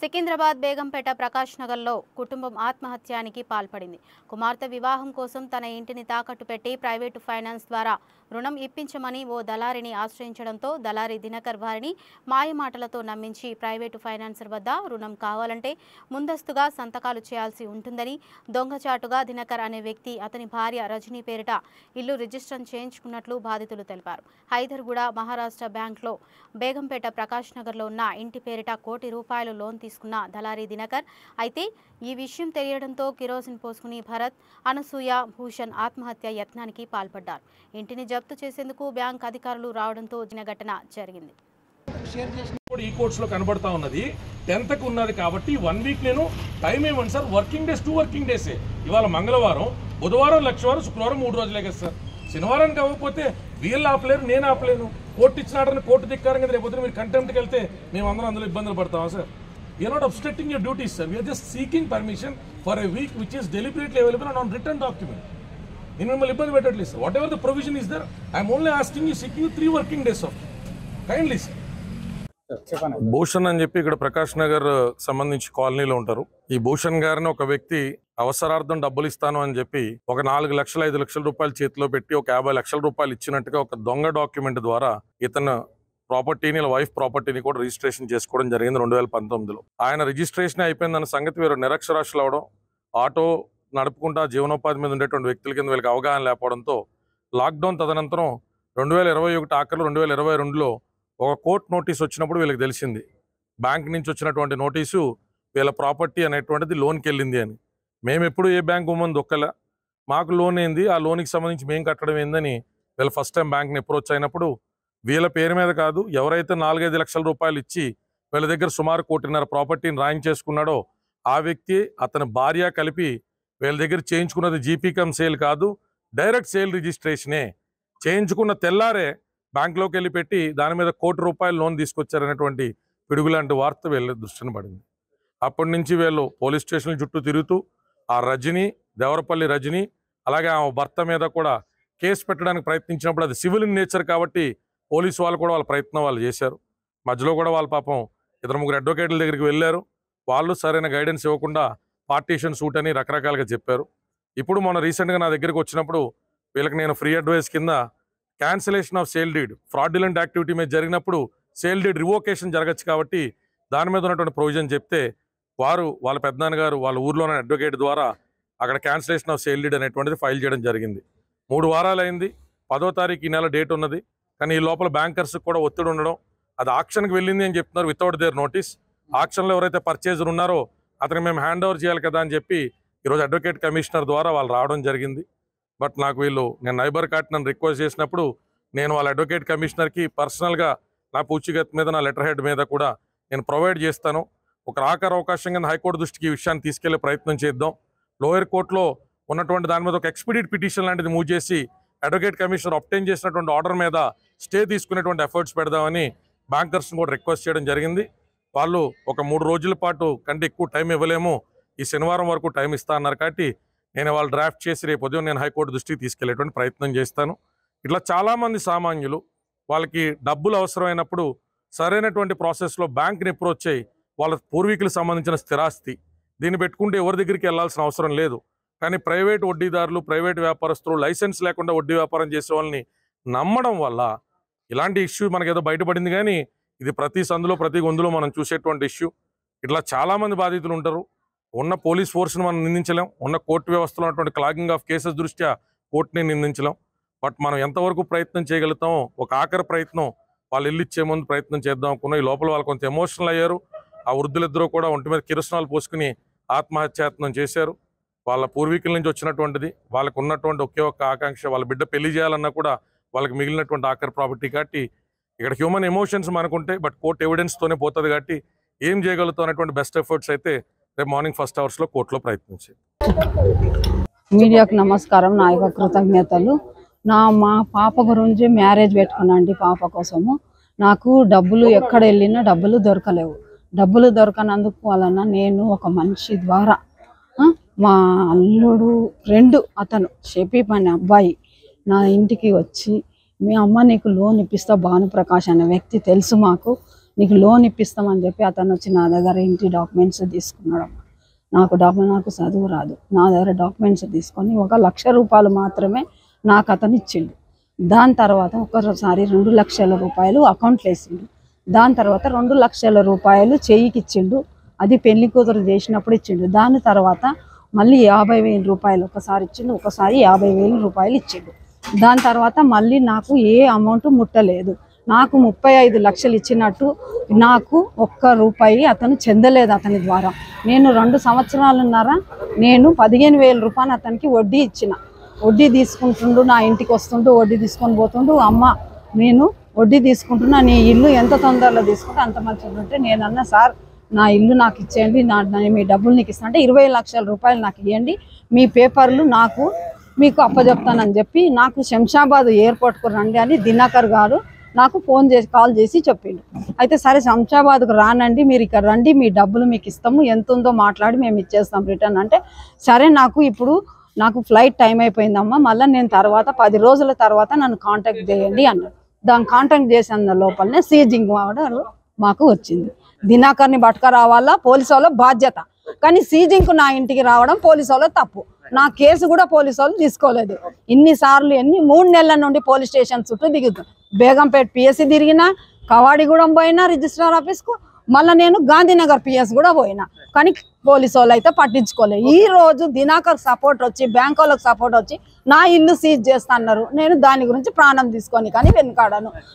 సికింద్రాబాద్ బేగంపేట ప్రకాష్ నగర్లో కుటుంబం ఆత్మహత్యానికి పాల్పడింది. కుమార్తె వివాహం కోసం తన ఇంటిని తాకట్టు పెట్టి ప్రైవేటు ఫైనాన్స్ ద్వారా రుణం ఇప్పించమని ఓ దళారిని ఆశ్రయించడంతో దళారి దినకర్ వారిని మాయమాటలతో నమ్మించి ప్రైవేటు ఫైనాన్సర్ వద్ద రుణం కావాలంటే ముందస్తుగా సంతకాలు చేయాల్సి ఉంటుందని దొంగచాటుగా దినకర్ అనే వ్యక్తి అతని భార్య రజనీ పేరిట ఇల్లు రిజిస్టర్ చేయించుకున్నట్లు బాధితులు తెలిపారు. హైదర్గూడ మహారాష్ట్ర బ్యాంక్లో బేగంపేట ప్రకాష్ నగర్లో ఉన్న ఇంటి పేరిట ₹1 కోటి లోన్ తీసుకున్న దళారి దినకర్ అయితే ఈ విషయం తెలియడంతో కిరోసిన్ పోసుకుని భరత్, అనసూయ, భూషణ్ ఆత్మహత్య యత్నానికి పాల్పడ్డారు. ఇంటిని జప్తు చేసేందుకు బ్యాంక్ అధికారులు రావడంతో ఘటన జరిగింది. ఈ కోర్ట్స్ లో కనబడతా ఉన్నది 10th కు ఉన్నది కాబట్టి 1 వీక్ నేను టైం ఇవ్వండి సార్. వర్కింగ్ డేస్ 2 వర్కింగ్ డేసే. ఇవాళ మంగళవారం, బుధవారం, లక్షవారం, శుక్రవారం 3 రోజులే కదా సార్. శనివారానికి అవ్వకపోతే వీళ్ళు ఆపలేరు, నేను ఆపలేను. కోర్టు ఇచ్చిన ఆర్డర్ని కోర్టు ధిక్కారం కదా. రేపు మీరు కంటెంప్ట్కి వెళ్తే మేము అందరం అందులో ఇబ్బందులు పడతామా sir? We're not obstructing your duties sir. We're just seeking permission for a week which is deliberately available and on return document. నేను మిమ్మల్ని ఇబ్బంది పెట్టట్లేదు sir. Whatever the provision is there, I'm only asking you seeking 3 working days off kindly sir. Bhushan అని చెప్పి ఇక్కడ ప్రకాష్ నగర్ సంబంధించి కాలనీలో ఉంటారు. ఈ భూషణ్ గారిని ఒక వ్యక్తి అవసరార్థం డబ్బులు ఇస్తాను అని చెప్పి ఒక 4 లక్షలు 5 లక్షల రూపాయలు చేతిలో పెట్టి ఒక 50 లక్షల రూపాయలు ఇచ్చినట్టుగా ఒక దొంగ డాక్యుమెంట్ ద్వారా ఇతను ప్రాపర్టీని, వైఫ్ ప్రాపర్టీని కూడా రిజిస్ట్రేషన్ చేసుకోవడం జరిగింది 2019లో. ఆయన రిజిస్ట్రేషన్ అయిపోయిందన్న సంగతి వీరు నిరక్షరాస్యులు అవడం, ఆటో నడుపుకుంటా జీవనోపాధి మీద ఉండేటువంటి వ్యక్తుల కింద వీళ్ళకి అవగాహన లేకపోవడంతో లాక్డౌన్ తదనంతరం 2021 ఆఖరు 2022లో ఒక కోర్టు నోటీస్ వచ్చినప్పుడు వీళ్ళకి తెలిసింది బ్యాంక్ నుంచి వచ్చినటువంటి నోటీసు వీళ్ళ ప్రాపర్టీ అనేటువంటిది లోన్కి వెళ్ళింది అని. మేము ఎప్పుడు ఏ బ్యాంక్ ఉమ్మని దొక్కలే, మాకు లోన్ ఏంది, ఆ లోన్కి సంబంధించి మేము కట్టడం ఏందని వీళ్ళు ఫస్ట్ టైం బ్యాంక్ని అప్రోచ్ అయినప్పుడు వీళ్ళ పేరు మీద కాదు, ఎవరైతే 4-5 లక్షల రూపాయలు ఇచ్చి వీళ్ళ దగ్గర సుమారు 1.5 కోటి ప్రాపర్టీని రాయించేసుకున్నాడో ఆ వ్యక్తి, అతని భార్య కలిపి వీళ్ళ దగ్గర చేయించుకున్నది జీపీ కమ్ సేల్ కాదు, డైరెక్ట్ సేల్ రిజిస్ట్రేషనే. చేయించుకున్న తెల్లారే బ్యాంక్లోకి వెళ్ళి పెట్టి దాని మీద ₹1 కోటి లోన్ తీసుకొచ్చారనేటువంటి పిడుగులాంటి వార్త వీళ్ళ దృష్టిని పడింది. అప్పటి నుంచి వీళ్ళు పోలీస్ స్టేషన్ల చుట్టూ తిరుగుతూ ఆ రజనీ, దేవరపల్లి రజనీ, అలాగే ఆ భర్త మీద కూడా కేసు పెట్టడానికి ప్రయత్నించినప్పుడు అది సివిల్ ఇన్ నేచర్ కాబట్టి పోలీసు వాళ్ళు కూడా వాళ్ళ ప్రయత్నం వాళ్ళు చేశారు. మధ్యలో కూడా వాళ్ళ పాపం 2-3 అడ్వకేట్ల దగ్గరికి వెళ్ళారు. వాళ్ళు సరైన గైడెన్స్ ఇవ్వకుండా పార్టీషన్ సూట్ అని రకరకాలుగా చెప్పారు. ఇప్పుడు మొన్న రీసెంట్గా నా దగ్గరికి వచ్చినప్పుడు వీళ్ళకి నేను ఫ్రీ అడ్వైస్ కింద cancellation of sale deed, fraudulent activity మీద జరిగినప్పుడు సేల్ డీడ్ రివోకేషన్ జరగచ్చు కాబట్టి దాని మీద ఉన్నటువంటి ప్రొవిజన్ చెప్తే వారు వాళ్ళ పెద్దనాన్నగారు వాళ్ళ ఊర్లోనే అడ్వకేట్ ద్వారా అక్కడ క్యాన్సిలేషన్ ఆఫ్ సేల్ డీడ్ అనేటువంటిది ఫైల్ చేయడం జరిగింది. 3 వారాలు అయింది. 10వ తారీఖు ఈ నెల డేట్ ఉన్నది. కానీ ఈ లోపల బ్యాంకర్స్కి కూడా ఒత్తిడి ఉండడం, అది ఆక్షన్కి వెళ్ళింది అని చెప్తున్నారు వితౌట్ దేర్ నోటీస్. ఆక్షన్లో ఎవరైతే పర్చేజర్ ఉన్నారో అతనికి మేము హ్యాండ్ ఓవర్ చేయాలి కదా అని చెప్పి ఈరోజు అడ్వకేట్ కమిషనర్ ద్వారా వాళ్ళు రావడం జరిగింది. బట్ నాకు నేను నైబర్ కార్ట్ నన్ను రిక్వెస్ట్ చేసినప్పుడు నేను వాళ్ళ అడ్వకేట్ కమిషనర్కి పర్సనల్గా నా పూచిగత్ మీద, నా లెటర్ హెడ్ మీద కూడా నేను ప్రొవైడ్ చేస్తాను. ఒక ఆఖరి అవకాశంగా హైకోర్టు దృష్టికి ఈ విషయాన్ని తీసుకెళ్లే ప్రయత్నం చేద్దాం. లోయర్ కోర్టులో ఉన్నటువంటి దాని మీద ఒక ఎక్స్పీడిట్ పిటిషన్ లాంటిది మూవ్ చేసి అడ్వకేట్ కమిషనర్ అబ్టైన్ చేసినటువంటి ఆర్డర్ మీద స్టే తీసుకునేటువంటి ఎఫర్ట్స్ పెడదామని బ్యాంకర్స్ని కూడా రిక్వెస్ట్ చేయడం జరిగింది. వాళ్ళు ఒక 3 రోజుల పాటు కంటే ఎక్కువ టైం ఇవ్వలేము, ఈ శనివారం వరకు టైం ఇస్తా అన్నారు కాబట్టి నేను వాళ్ళు డ్రాఫ్ట్ చేసి రేపు ఉదయం నేను హైకోర్టు దృష్టికి తీసుకెళ్లేటువంటి ప్రయత్నం చేస్తాను. ఇట్లా చాలామంది సామాన్యులు వాళ్ళకి డబ్బులు అవసరమైనప్పుడు సరైనటువంటి ప్రాసెస్లో బ్యాంక్ని అప్రోచ్ అయ్యి వాళ్ళ పూర్వీకులకు సంబంధించిన స్థిరాస్తి దీన్ని పెట్టుకుంటే ఎవరి దగ్గరికి వెళ్లాల్సిన అవసరం లేదు. కానీ ప్రైవేట్ వడ్డీదారులు, ప్రైవేట్ వ్యాపారస్తులు, లైసెన్స్ లేకుండా వడ్డీ వ్యాపారం చేసే వాళ్ళని నమ్మడం వల్ల ఇలాంటి ఇష్యూ మనకేదో బయటపడింది. కానీ ఇది ప్రతి సందులో ప్రతి గొంతులో మనం చూసేటువంటి ఇష్యూ. ఇట్లా చాలామంది బాధితులు ఉంటారు. ఉన్న పోలీస్ ఫోర్స్ని మనం నిందించలేం, ఉన్న కోర్టు వ్యవస్థలో ఉన్నటువంటి క్లాగింగ్ ఆఫ్ కేసెస్ దృష్ట్యా కోర్టుని నిందించలేం. బట్ మనం ఎంతవరకు ప్రయత్నం చేయగలుగుతామో ఒక ఆఖరి ప్రయత్నం వాళ్ళు ఇల్లు ఇచ్చే ముందు ప్రయత్నం చేద్దాం అనుకున్నాం. ఈ లోపల వాళ్ళు కొంత ఎమోషనల్ అయ్యారు. ఆ వృద్ధులిద్దరూ కూడా ఒంటి మీద కిరసనాలు పోసుకుని ఆత్మహత్యాయత్నం చేశారు. వాళ్ళ పూర్వీకుల నుంచి వచ్చినటువంటిది, వాళ్ళకు ఉన్నటువంటి ఒకే ఒక్క ఆకాంక్ష వాళ్ళ బిడ్డ పెళ్లి చేయాలన్నా కూడా వాళ్ళకి మిగిలినటువంటి ఆఖరి ప్రాపర్టీ కాబట్టి ఇక్కడ హ్యూమన్ ఎమోషన్స్ మనకుంటే బట్ కోర్టు ఎవిడెన్స్తోనే పోతుంది కాబట్టి ఏం చేయగలుగుతాం అనేటువంటి బెస్ట్ ఎఫర్ట్స్ అయితే రేపు మార్నింగ్ ఫస్ట్ అవర్స్లో కోర్టులో ప్రయత్నించారు. మీడియాకు నమస్కారం, నా యొక్క కృతజ్ఞతలు. మా పాప గురించి మ్యారేజ్ పెట్టుకున్నాండి. పాప కోసము నాకు డబ్బులు ఎక్కడ వెళ్ళినా డబ్బులు దొరకలేవు. డబ్బులు దొరకనందుకు వలన నేను ఒక మనిషి ద్వారా మా అల్లుడు ఫ్రెండ్, అతను షఫీఫ్ అనే అబ్బాయి నా ఇంటికి వచ్చి మీ అమ్మ నీకు లోన్ ఇప్పిస్తా, భానుప్రకాష్ అనే వ్యక్తి తెలుసు మాకు, నీకు లోన్ ఇప్పిస్తామని చెప్పి అతను వచ్చి నా దగ్గర ఇంటి డాక్యుమెంట్స్ తీసుకున్నాడు. నాకు చదువు రాదు, నా దగ్గర డాక్యుమెంట్స్ తీసుకొని 1 లక్ష రూపాయలు మాత్రమే నాకు అతను ఇచ్చిండు. దాని తర్వాత ఒకసారి 2 లక్షల రూపాయలు అకౌంట్లో వేసిండు. దాని తర్వాత 2 లక్షల రూపాయలు చెయ్యికి ఇచ్చిండు, అది పెళ్లి కూతురు చేసినప్పుడు ఇచ్చిండు. దాని తర్వాత మళ్ళీ 50,000 రూపాయలు ఒకసారి ఇచ్చిండు, ఒకసారి 50,000 రూపాయలు ఇచ్చిండు. దాని తర్వాత మళ్ళీ నాకు ఏ అమౌంట్ ముట్టలేదు. నాకు 35 లక్షలు ఇచ్చినట్టు నాకు 1 రూపాయి అతను చెందలేదు. అతని ద్వారా నేను 2 సంవత్సరాలున్నర నేను 15,000 రూపాయలు అతనికి వడ్డీ ఇచ్చిన. వడ్డీ తీసుకుంటుండు, నా ఇంటికి వస్తుండు, వడ్డీ తీసుకొని పోతుండు. అమ్మ నేను వడ్డీ తీసుకుంటున్నా, నీ ఇల్లు ఎంత తొందరలో తీసుకుంటే అంత మంచిగా ఉంటే నేను అన్న, సార్ నా ఇల్లు నాకు ఇచ్చేయండి, మీ డబ్బులు నీకు ఇస్తాను అంటే 20 లక్షల రూపాయలు నాకు ఇవ్వండి, మీ పేపర్లు నాకు మీకు అప్పచెప్తానని చెప్పి నాకు శంషాబాద్ ఎయిర్పోర్ట్కు రండి అని దినాకర్ గారు నాకు కాల్ చేసి చెప్పిండు. అయితే సరే శంషాబాద్కు రానండి, మీరు ఇక్కడ రండి, మీ డబ్బులు మీకు ఇస్తాము, ఎంత ఉందో మాట్లాడి మేము ఇచ్చేస్తాం రిటర్న్ అంటే, సరే నాకు ఫ్లైట్ టైం అయిపోయిందమ్మా, మళ్ళీ నేను తర్వాత 10 రోజుల తర్వాత నన్ను కాంటాక్ట్ చేయండి అన్నాడు. దాన్ని కాంటాక్ట్ చేసిన లోపలనే సీజింగ్ ఆర్డర్ మాకు వచ్చింది. దినాకర్ని పట్టుక రావాలా పోలీసు వాళ్ళ బాధ్యత, కానీ సీజింగ్కు నా ఇంటికి రావడం పోలీసు వాళ్ళ తప్పు. నా కేసు కూడా పోలీసు వాళ్ళు తీసుకోలేదు. ఇన్నిసార్లు 3 నెలల నుండి పోలీస్ స్టేషన్ చుట్టూ దిగుతాను. బేగంపేట పిఎస్సి తిరిగినా, కవాడిగూడెం పోయినా రిజిస్ట్రార్ ఆఫీస్కు, మళ్ళీ నేను గాంధీనగర్ పిఎస్ కూడా పోయినా, కానీ పోలీసు వాళ్ళు అయితే పట్టించుకోలేదు. ఈ రోజు దినాకర్ సపోర్ట్ వచ్చి, బ్యాంక్ వాళ్ళకి సపోర్ట్ వచ్చి నా ఇల్లు సీజ్ చేస్తా అన్నారు. నేను దాని గురించి ప్రాణం తీసుకొని కానీ వెనుకాడను.